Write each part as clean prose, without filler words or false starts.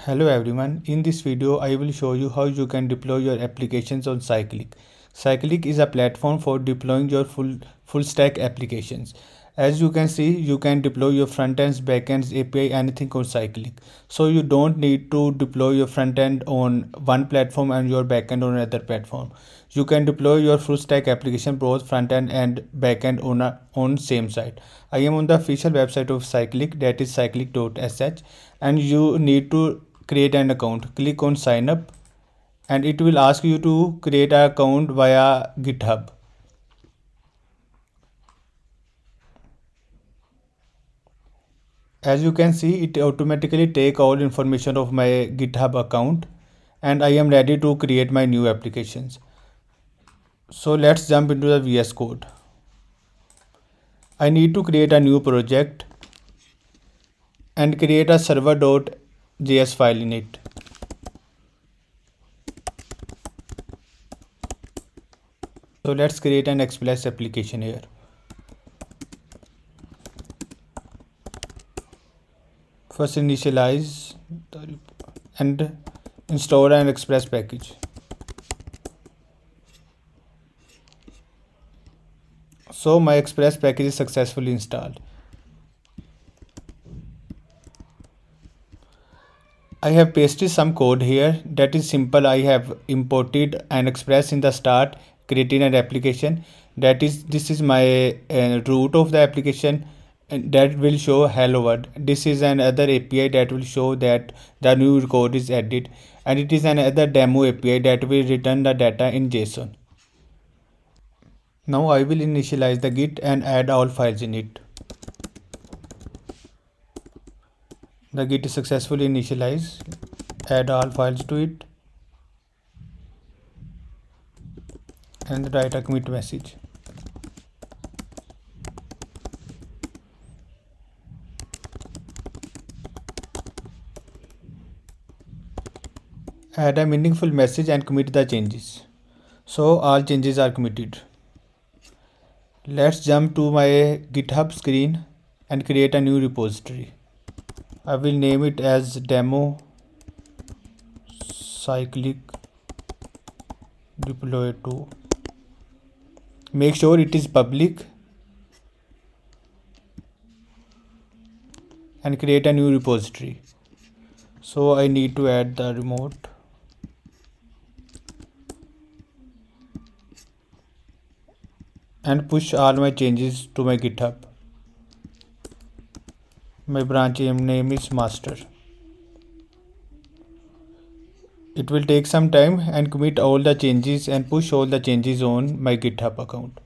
Hello everyone, in this video I will show you how you can deploy your applications on Cyclic. Cyclic is a platform for deploying your full stack applications. As you can see, you can deploy your front ends, back ends, API, anything on Cyclic. So you don't need to deploy your front end on one platform and your back end on another platform. You can deploy your full stack application both front end and back end on same site. I am on the official website of Cyclic, that is cyclic.sh, and you need to create an account. Click on sign up and it will ask you to create an account via GitHub. As you can see, it automatically take all information of my GitHub account and I am ready to create my new applications. So let's jump into the VS Code. I need to create a new project and create a server.js file in it. So let's create an Express application here. First initialize and install an Express package. So my Express package is successfully installed. I have pasted some code here. That is simple. I have imported an Express in the start, creating an application. This is my root of the application, and that will show hello world. This is another API that will show that the new code is added, and it is another demo API that will return the data in JSON. Now I will initialize the Git and add all files in it. The Git is successfully initialized. Add all files to it and write a commit message. Add a meaningful message and commit the changes. So all changes are committed. Let's jump to my GitHub screen and create a new repository. I will name it as demo cyclic deploy to. Make sure it is public and create a new repository. So I need to add the remote and push all my changes to my GitHub. My branch name is master. It will take some time and commit all the changes and push all the changes on my GitHub account.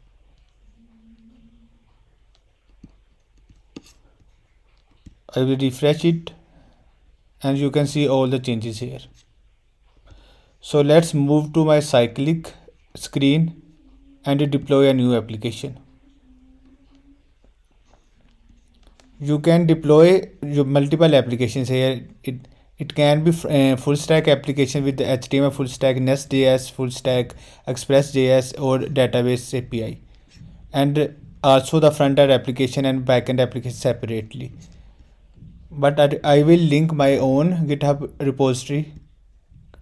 I will refresh it and you can see all the changes here. So let's move to my Cyclic screen and deploy a new application. You can deploy multiple applications here. It can be full stack application with the HTML full stack, Nest.js full stack, Express.js or database API, and also the front end application and back end application separately. But I will link my own GitHub repository.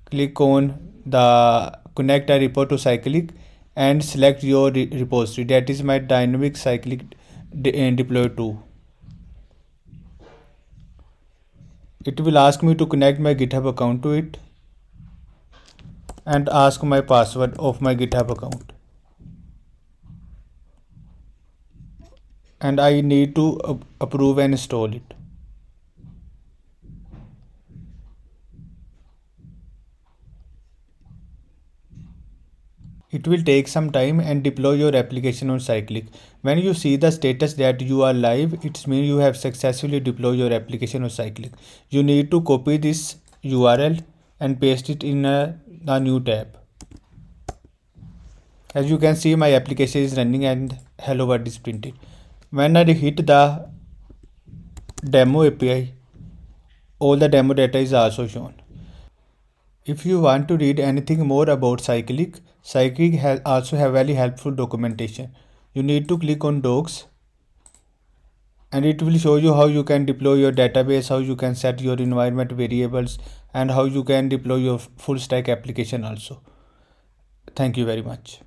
Click on the connect a repo to Cyclic and select your repository. That is my dynamic cyclic deploy to. It will ask me to connect my GitHub account to it and ask my password of my GitHub account. And I need to approve and install it. It will take some time and deploy your application on Cyclic. When you see the status that you are live, it means you have successfully deployed your application on Cyclic. You need to copy this URL and paste it in the new tab. As you can see, my application is running and hello world is printed. When I hit the demo API, all the demo data is also shown. If you want to read anything more about Cyclic also have very helpful documentation. You need to click on docs and it will show you how you can deploy your database, how you can set your environment variables, and how you can deploy your full stack application also. Thank you very much.